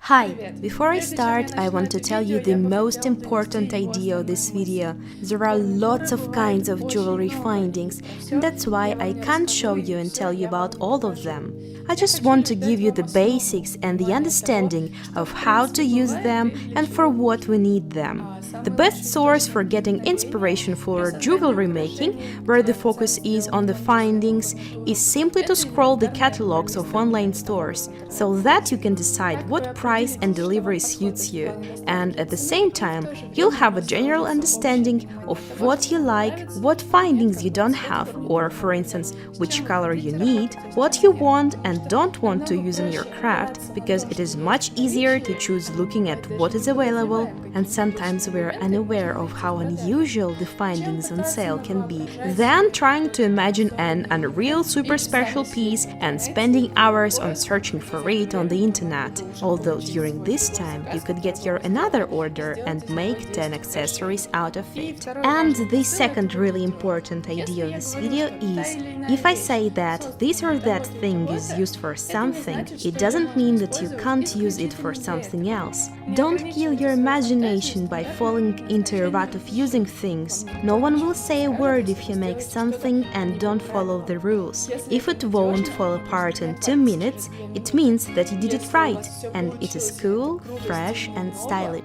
Hi! Before I start, I want to tell you the most important idea of this video. There are lots of kinds of jewelry findings, and that's why I can't show you and tell you about all of them. I just want to give you the basics and the understanding of how to use them and for what we need them. The best source for getting inspiration for jewelry making, where the focus is on the findings, is simply to scroll the catalogs of online stores, so that you can decide what price and delivery suits you, and at the same time you'll have a general understanding of what you like, what findings you don't have, or for instance, which color you need, what you want and don't want to use in your craft, because it is much easier to choose looking at what is available, and sometimes we're unaware of how unusual the findings on sale can be, than trying to imagine an unreal super special piece and spending hours on searching for it on the internet. Although during this time you could get your another order and make 10 accessories out of it. And the second really important idea of this video is, if I say that this or that thing is used for something, it doesn't mean that you can't use it for something else. Don't kill your imagination by falling into a rut of using things. No one will say a word if you make something and don't follow the rules. If it won't fall apart in 2 minutes, it means that you did it right, and it is cool, fresh and stylish.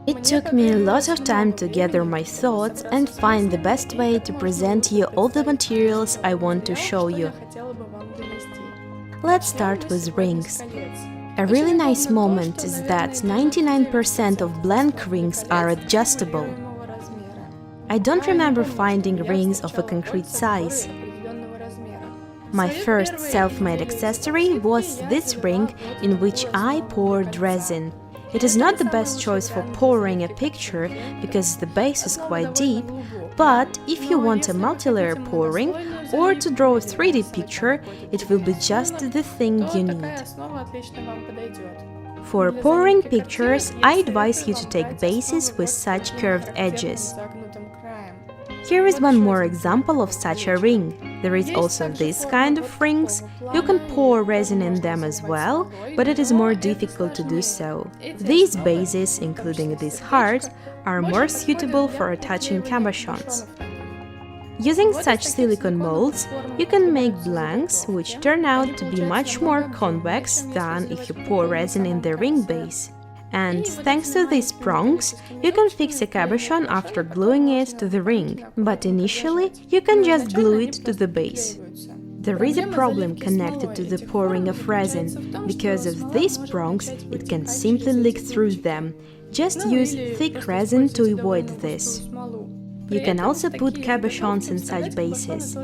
It took me a lot of time to gather my thoughts and find the best way to present you all the materials I want to show you. Let's start with rings. A really nice moment is that 99% of blank rings are adjustable. I don't remember finding rings of a concrete size. My first self-made accessory was this ring in which I poured resin. It is not the best choice for pouring a picture because the base is quite deep, but if you want a multi-layer pouring or to draw a 3D picture, it will be just the thing you need. For pouring pictures, I advise you to take bases with such curved edges. Here is one more example of such a ring. There is also this kind of rings. You can pour resin in them as well, but it is more difficult to do so. These bases, including this heart, are more suitable for attaching cabochons. Using such silicone molds, you can make blanks, which turn out to be much more convex than if you pour resin in the ring base. And thanks to these prongs, you can fix a cabochon after gluing it to the ring, but initially you can just glue it to the base. There is a problem connected to the pouring of resin. Because of these prongs, it can simply leak through them. Just use thick resin to avoid this. You can also put cabochons in such bases.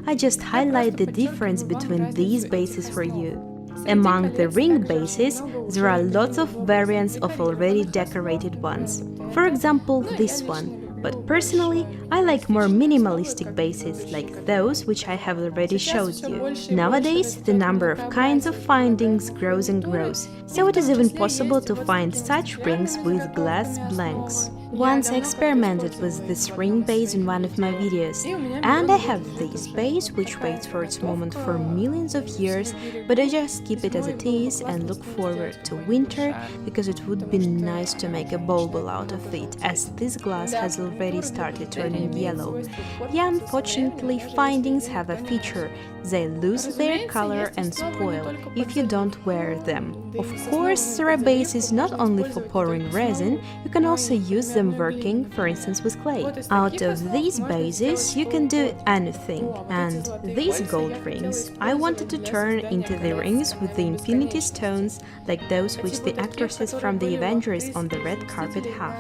I just highlight the difference between these bases for you. Among the ring bases, there are lots of variants of already decorated ones. For example, this one. But personally, I like more minimalistic bases, like those which I have already showed you. Nowadays, the number of kinds of findings grows and grows, so it is even possible to find such rings with glass blanks. Once I experimented with this ring base in one of my videos, and I have this base which waits for its moment for millions of years, but I just keep it as it is and look forward to winter, because it would be nice to make a bauble out of it, as this glass has already started turning yellow. Yeah, unfortunately, findings have a feature: they lose their color and spoil if you don't wear them. Of course, there are bases not only for pouring resin, you can also use them working, for instance, with clay. Out of these bases, you can do anything. And these gold rings I wanted to turn into the rings with the infinity stones, like those which the actresses from the Avengers on the red carpet have.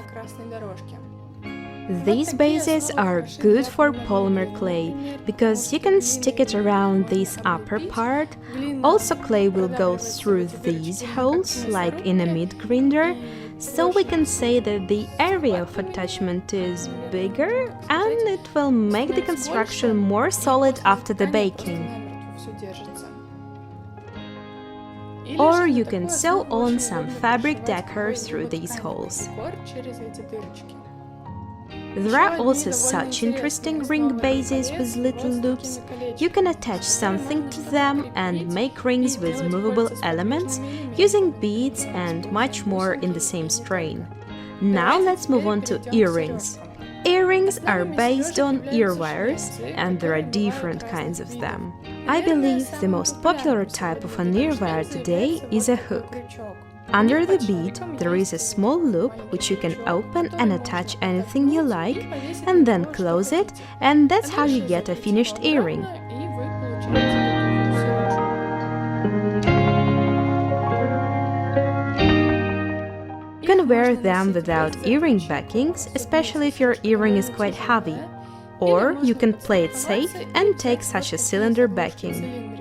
These bases are good for polymer clay, because you can stick it around this upper part. Also, clay will go through these holes, like in a meat grinder, so we can say that the area of attachment is bigger, and it will make the construction more solid after the baking. Or you can sew on some fabric decor through these holes. There are also such interesting ring bases with little loops. You can attach something to them and make rings with movable elements using beads and much more in the same strain. Now let's move on to earrings. Earrings are based on ear wires, and there are different kinds of them. I believe the most popular type of an ear wire today is a hook. Under the bead, there is a small loop which you can open and attach anything you like, and then close it, and that's how you get a finished earring. You can wear them without earring backings, especially if your earring is quite heavy. Or you can play it safe and take such a cylinder backing.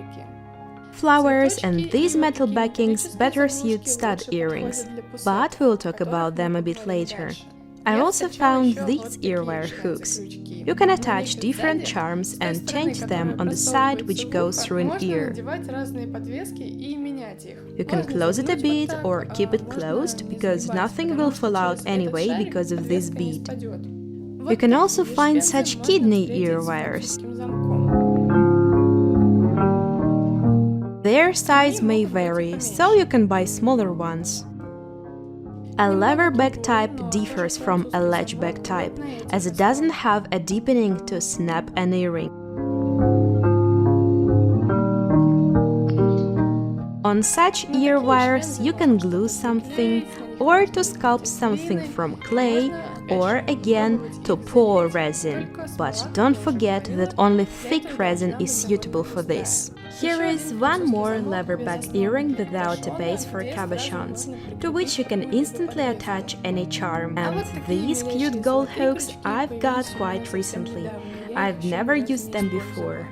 Flowers and these metal backings better suit stud earrings, but we'll talk about them a bit later. I also found these earwire hooks. You can attach different charms and change them on the side which goes through an ear. You can close it a bit or keep it closed, because nothing will fall out anyway because of this bead. You can also find such kidney ear wires. Their size may vary, so you can buy smaller ones. A lever back type differs from a latch back type, as it doesn't have a deepening to snap an earring. On such ear wires, you can glue something, or to sculpt something from clay, or again to pour resin. But don't forget that only thick resin is suitable for this. Here is one more leverback earring without a base for cabochons, to which you can instantly attach any charm. And these cute gold hooks I've got quite recently. I've never used them before.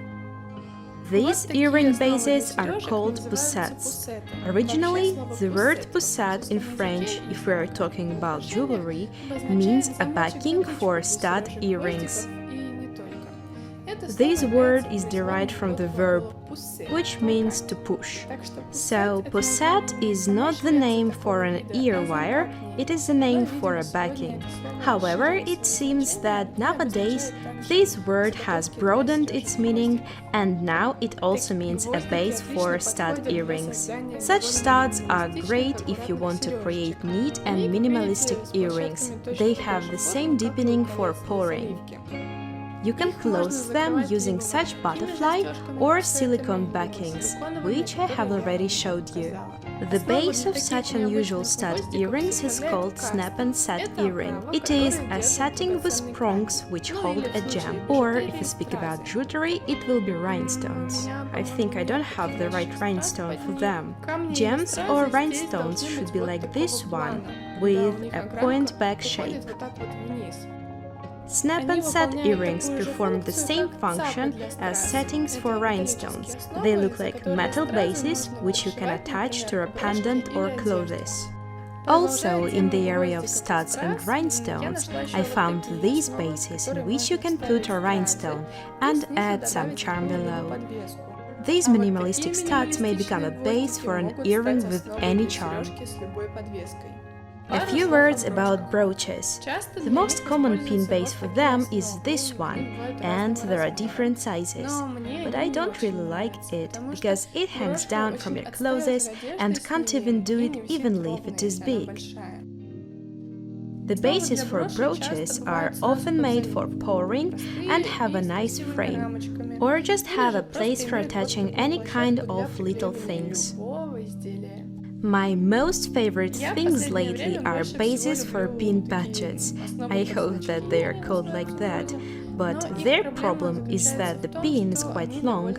These earring bases are called poussettes. Originally, the word poussette in French, if we are talking about jewelry, means a backing for stud earrings. This word is derived from the verb, which means to push. So, poussette is not the name for an ear wire, it is the name for a backing. However, it seems that nowadays this word has broadened its meaning, and now it also means a base for stud earrings. Such studs are great if you want to create neat and minimalistic earrings. They have the same deepening for pouring. You can close them using such butterfly or silicone backings, which I have already showed you. The base of such unusual stud earrings is called snap and set earring. It is a setting with prongs which hold a gem, or if you speak about jewelry, it will be rhinestones. I think I don't have the right rhinestone for them. Gems or rhinestones should be like this one, with a point-back shape. Snap and set earrings perform the same function as settings for rhinestones. They look like metal bases which you can attach to a pendant or clothes. Also, in the area of studs and rhinestones, I found these bases in which you can put a rhinestone and add some charm below. These minimalistic studs may become a base for an earring with any charm. A few words about brooches. The most common pin base for them is this one, and there are different sizes. But I don't really like it, because it hangs down from your clothes and can't even do it evenly if it is big. The bases for brooches are often made for pouring and have a nice frame, or just have a place for attaching any kind of little things. My most favorite things lately are bases for pin patches. I hope that they are called like that, but their problem is that the pin is quite long.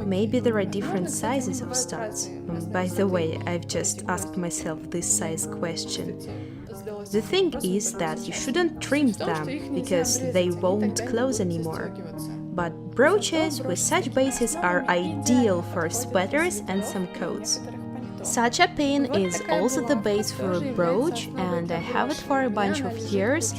Maybe there are different sizes of studs. By the way, I've just asked myself this size question. The thing is that you shouldn't trim them, because they won't close anymore. But brooches with such bases are ideal for sweaters and some coats. Such a pin is also the base for a brooch, and I have it for a bunch of years,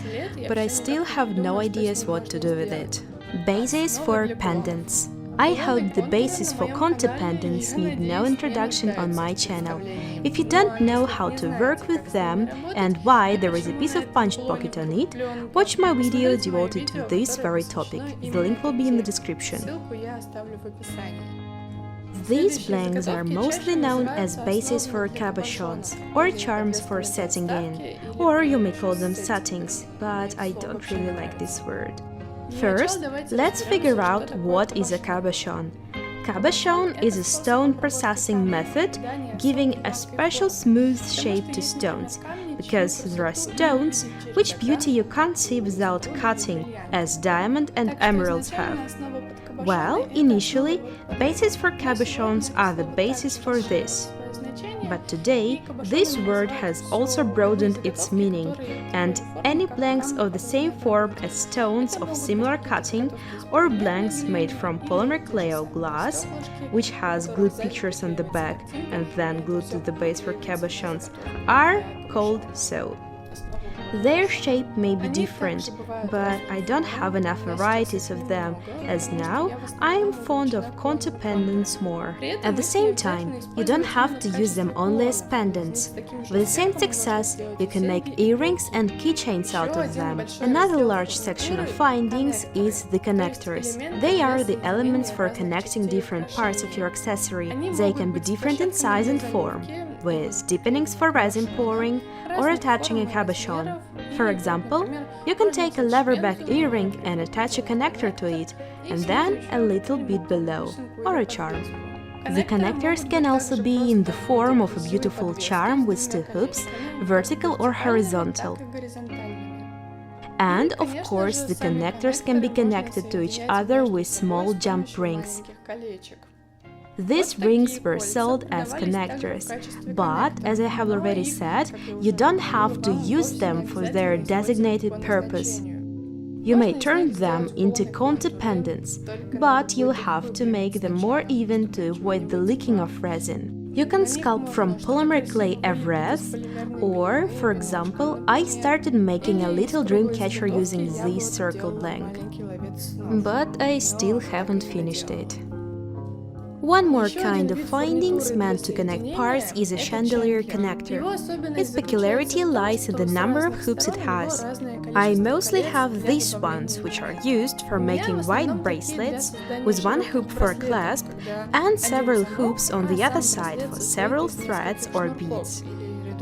but I still have no ideas what to do with it. Bases for pendants. I hope the bases for conte pendants need no introduction on my channel. If you don't know how to work with them and why there is a piece of punched pocket on it, watch my video devoted to this very topic. The link will be in the description. These blanks are mostly known as bases for cabochons or charms for setting in, or you may call them settings, but I don't really like this word. First, let's figure out what is a cabochon. Cabochon is a stone processing method giving a special smooth shape to stones, because there are stones which beauty you can't see without cutting, as diamond and emeralds have. Well, initially, bases for cabochons are the basis for this. But today, this word has also broadened its meaning, and any blanks of the same form as stones of similar cutting, or blanks made from polymer clay or glass, which has glued pictures on the back and then glued to the base for cabochons, are called so. Their shape may be different, but I don't have enough varieties of them, as now I am fond of conte pendants more. At the same time, you don't have to use them only as pendants. With the same success, you can make earrings and keychains out of them. Another large section of findings is the connectors. They are the elements for connecting different parts of your accessory. They can be different in size and form, with deepenings for resin pouring or attaching a cabochon. For example, you can take a leatherback earring and attach a connector to it, and then a little bit below, or a charm. The connectors can also be in the form of a beautiful charm with two hoops, vertical or horizontal. And, of course, the connectors can be connected to each other with small jump rings. These rings were sold as connectors, but, as I have already said, you don't have to use them for their designated purpose. You may turn them into conte pendants, but you'll have to make them more even to avoid the leaking of resin. You can sculpt from polymer clay Everest, or, for example, I started making a little dream catcher using this circle blank. But I still haven't finished it. One more kind of findings meant to connect parts is a chandelier connector. Its peculiarity lies in the number of hoops it has. I mostly have these ones, which are used for making white bracelets, with one hoop for a clasp, and several hoops on the other side for several threads or beads.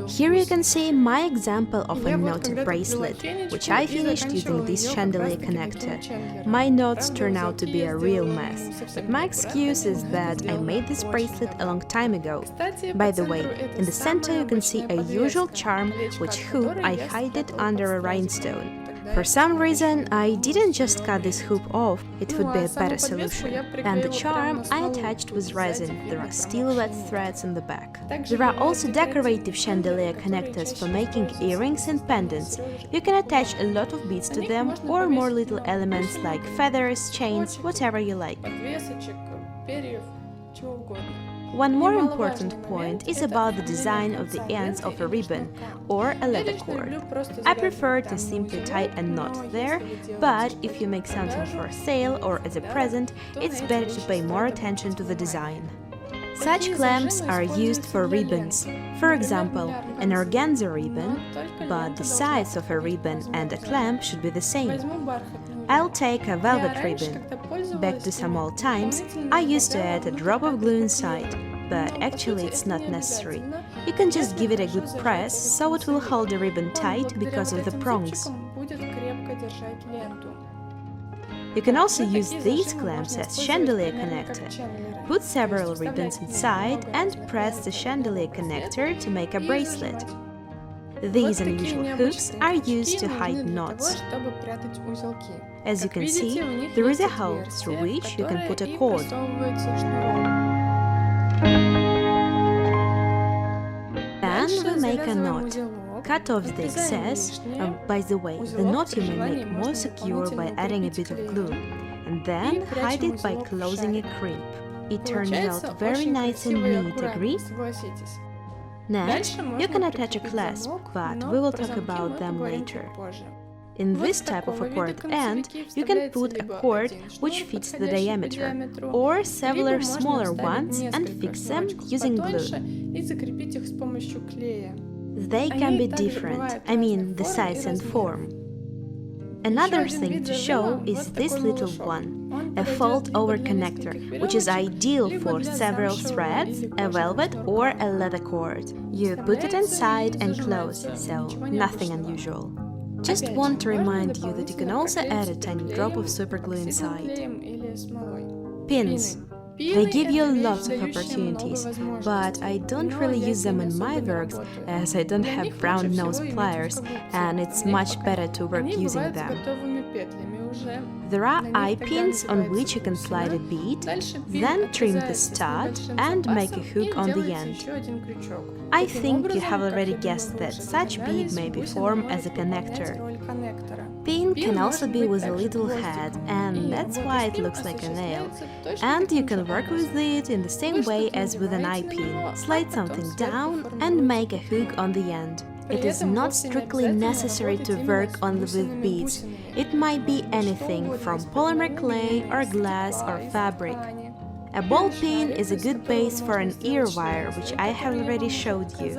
Here you can see my example of a knotted bracelet, which I finished using this chandelier connector. My knots turn out to be a real mess, but my excuse is that I made this bracelet a long time ago. By the way, in the center you can see a usual charm, which hoop I hide it under a rhinestone. For some reason, I didn't just cut this hoop off, it would be a better solution. And the charm I attached with resin, there are still wet threads in the back. There are also decorative chandelier connectors for making earrings and pendants. You can attach a lot of beads to them, or more little elements like feathers, chains, whatever you like. One more important point is about the design of the ends of a ribbon or a leather cord. I prefer to simply tie a knot there, but if you make something for sale or as a present, it's better to pay more attention to the design. Such clamps are used for ribbons, for example, an organza ribbon, but the size of a ribbon and a clamp should be the same. I'll take a velvet ribbon. Back to some old times, I used to add a drop of glue inside, but actually it's not necessary. You can just give it a good press, so it will hold the ribbon tight because of the prongs. You can also use these clamps as chandelier connector. Put several ribbons inside and press the chandelier connector to make a bracelet. These unusual hooks are used to hide knots. As you can see, there is a hole through which you can put a cord. Then we make a knot. Cut off the excess. By the way, the knot you may make more secure by adding a bit of glue, and then hide it by closing a crimp. It turns out very nice and neat, agree? Next, you can attach a clasp, but we will talk about them later. In this type of accord end, you can put a cord which fits the diameter, or several smaller ones and fix them using glue. They can be different, I mean the size and form. Another thing to show is this little one, a fold-over connector, which is ideal for several threads, a velvet or a leather cord. You put it inside and close, so nothing unusual. Just want to remind you that you can also add a tiny drop of superglue inside. Pins. They give you lots of opportunities, but I don't really use them in my works as I don't have round-nosed pliers and it's much better to work using them. There are eye pins on which you can slide a bead, then trim the stud and make a hook on the end. I think you have already guessed that such bead may be formed as a connector. Pin can also be with a little head, and that's why it looks like a nail. And you can work with it in the same way as with an eye pin. Slide something down and make a hook on the end. It is not strictly necessary to work only with beads. It might be anything from polymer clay or glass or fabric. A ball pin is a good base for an ear wire, which I have already showed you.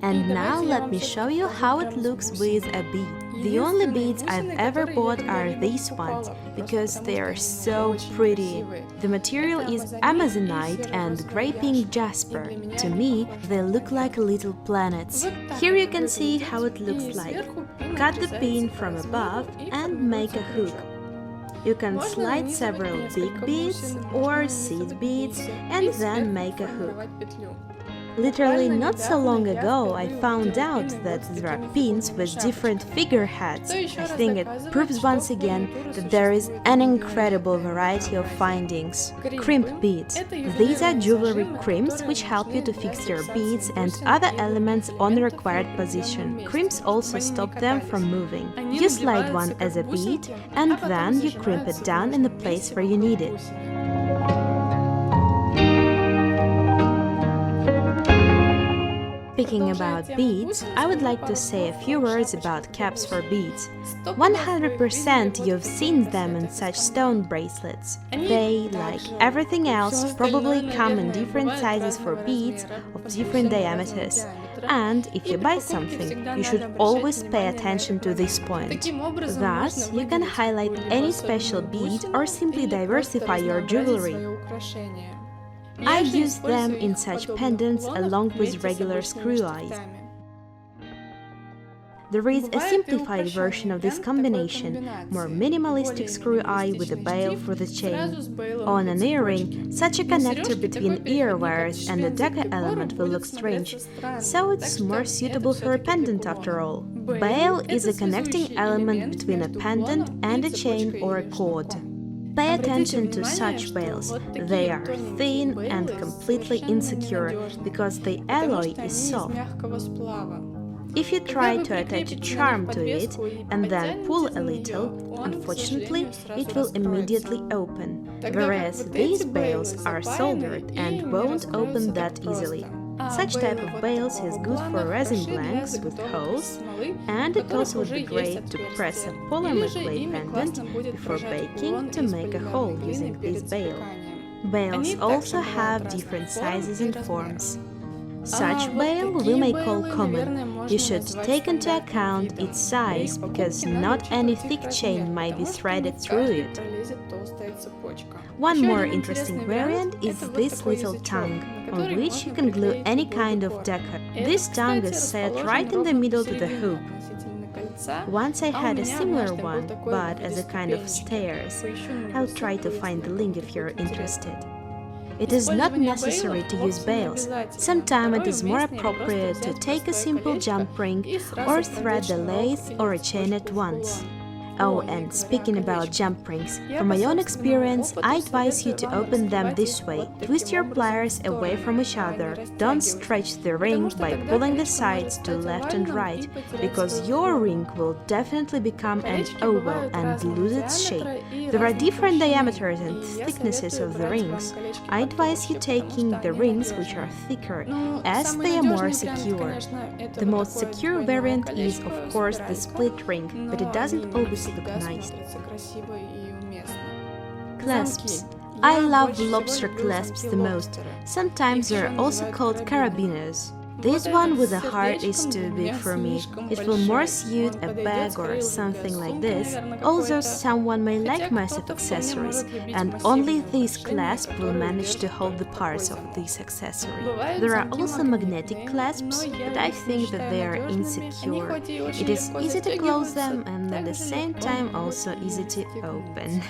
And now let me show you how it looks with a bead. The only beads I've ever bought are these ones, because they are so pretty. The material is amazonite and grey pink jasper. To me, they look like little planets. Here you can see how it looks like. Cut the pin from above and make a hook. You can slide several big beads or seed beads and then make a hook. Literally not so long ago I found out that there are pins with different figureheads. I think it proves once again that there is an incredible variety of findings. Crimp beads. These are jewelry crimps which help you to fix your beads and other elements on the required position. Crimps also stop them from moving. You slide one as a bead and then you crimp it down in the place where you need it. Speaking about beads, I would like to say a few words about caps for beads. 100% you've seen them in such stone bracelets. They, like everything else, probably come in different sizes for beads of different diameters. And if you buy something, you should always pay attention to this point. Thus, you can highlight any special bead or simply diversify your jewelry. I use them in such pendants along with regular screw eyes. There is a simplified version of this combination, more minimalistic screw eye with a bail for the chain. On an earring, such a connector between ear wires and a deco element will look strange, so it's more suitable for a pendant after all. Bail is a connecting element between a pendant and a chain or a cord. Pay attention to such bails. They are thin and completely insecure because the alloy is soft. If you try to attach a charm to it and then pull a little, unfortunately, it will immediately open, whereas these bails are soldered and won't open that easily. Such type of bails is good for resin blanks with holes, and it also would be great to press a polymer clay pendant before baking to make a hole using this bail. Bails also have different sizes and forms. Such bail we may call common. You should take into account its size, because not any thick chain might be threaded through it. One more interesting variant is this little tongue, on which you can glue any kind of decor. This tongue is set right in the middle to the hoop. Once I had a similar one, but as a kind of stairs. I'll try to find the link if you're interested. It is not necessary to use bails. Sometimes it is more appropriate to take a simple jump ring or thread a lace or a chain at once. Oh, and speaking about jump rings, from my own experience, I advise you to open them this way. Twist your pliers away from each other. Don't stretch the ring by pulling the sides to left and right, because your ring will definitely become an oval and lose its shape. There are different diameters and thicknesses of the rings. I advise you taking the rings which are thicker, as they are more secure. The most secure variant is, of course, the split ring, but it doesn't always look nice. Clasps. I love lobster clasps the most. Sometimes they're also called carabiners. This one with a heart is too big for me. It will more suit a bag or something like this, although someone may like massive accessories, and only this clasp will manage to hold the parts of this accessory. There are also magnetic clasps, but I think that they are insecure. It is easy to close them and at the same time also easy to open.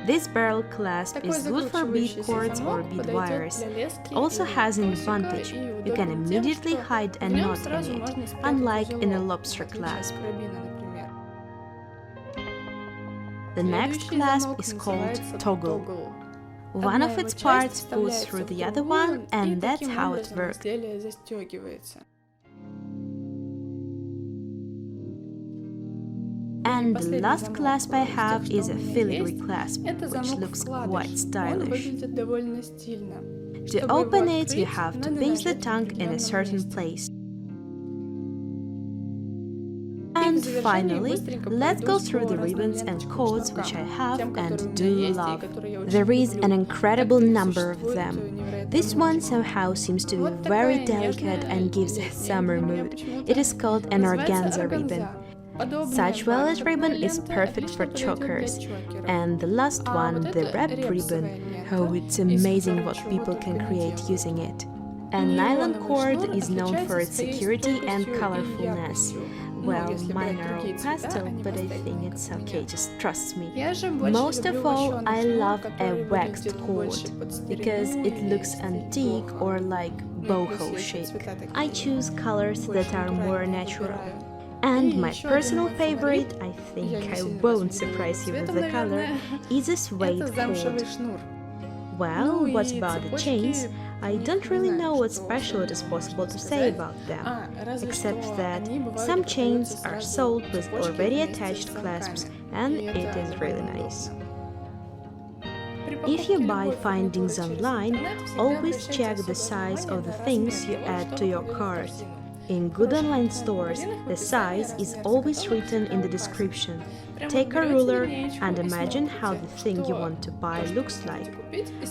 This barrel clasp is good for bead cords or bead wires. It also has an advantage: you can immediately hide a knot in it, unlike in a lobster clasp. The next clasp is called toggle. One of its parts pulls through the other one, and that's how it works. And the last clasp I have is a filigree clasp, which looks quite stylish. To open it, you have to pinch the tongue in a certain place. And finally, let's go through the ribbons and cords which I have and do love. There is an incredible number of them. This one somehow seems to be very delicate and gives a summer mood. It is called an organza ribbon. Such velvet ribbon is perfect for chokers. And the last one, the wrapped ribbon. Oh, it's amazing what people can create using it. A nylon cord is known for its security and colorfulness. Well, mine are all pastel, but I think it's okay, just trust me. Most of all, I love a waxed cord, because it looks antique or like boho chic. I choose colors that are more natural. And my personal favorite, I think I won't surprise you with the color, is a suede cord. Well, what about the chains? I don't really know what special it is possible to say about them, except that some chains are sold with already attached clasps, and it is really nice. If you buy findings online, always check the size of the things you add to your cart. In good online stores, the size is always written in the description. Take a ruler and imagine how the thing you want to buy looks like.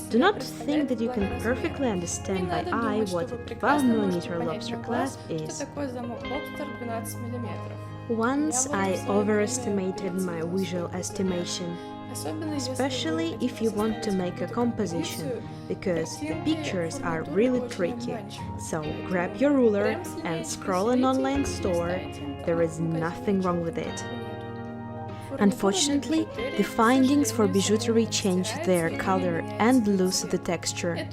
Do not think that you can perfectly understand by eye what a 12mm lobster clasp is. Once I overestimated my visual estimation, especially if you want to make a composition, because the pictures are really tricky. So grab your ruler and scroll an online store. There is nothing wrong with it. Unfortunately, the findings for bijouterie change their color and lose the texture.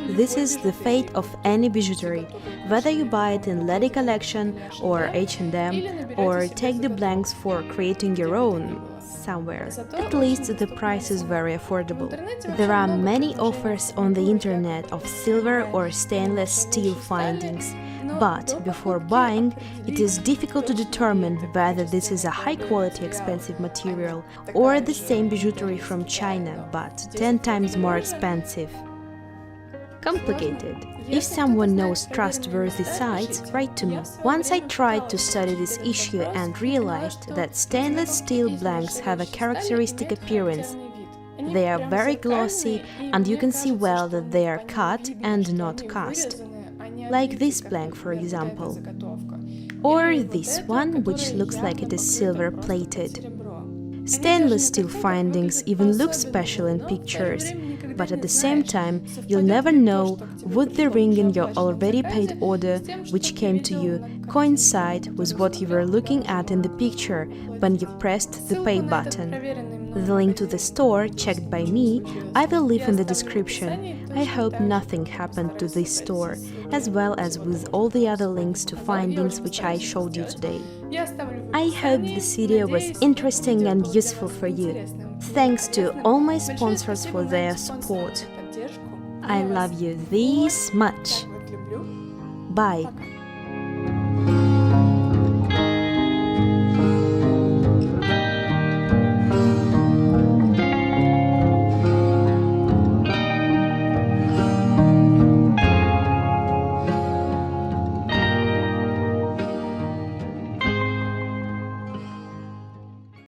This is the fate of any bijouterie, whether you buy it in Lady Collection or H&M, or take the blanks for creating your own somewhere. At least the price is very affordable. There are many offers on the internet of silver or stainless steel findings. But before buying, it is difficult to determine whether this is a high-quality expensive material or the same bijouterie from China, but 10 times more expensive. Complicated. If someone knows trustworthy sites, write to me. Once I tried to study this issue and realized that stainless steel blanks have a characteristic appearance. They are very glossy, and you can see well that they are cut and not cast. Like this blank, for example. Or this one, which looks like it is silver-plated. Stainless steel findings even look special in pictures, but at the same time, you'll never know would the ring in your already paid order, which came to you, coincide with what you were looking at in the picture when you pressed the pay button. The link to the store, checked by me, I will leave in the description. I hope nothing happened to this store, as well as with all the other links to findings which I showed you today. I hope this video was interesting and useful for you. Thanks to all my sponsors for their support. I love you this much. Bye.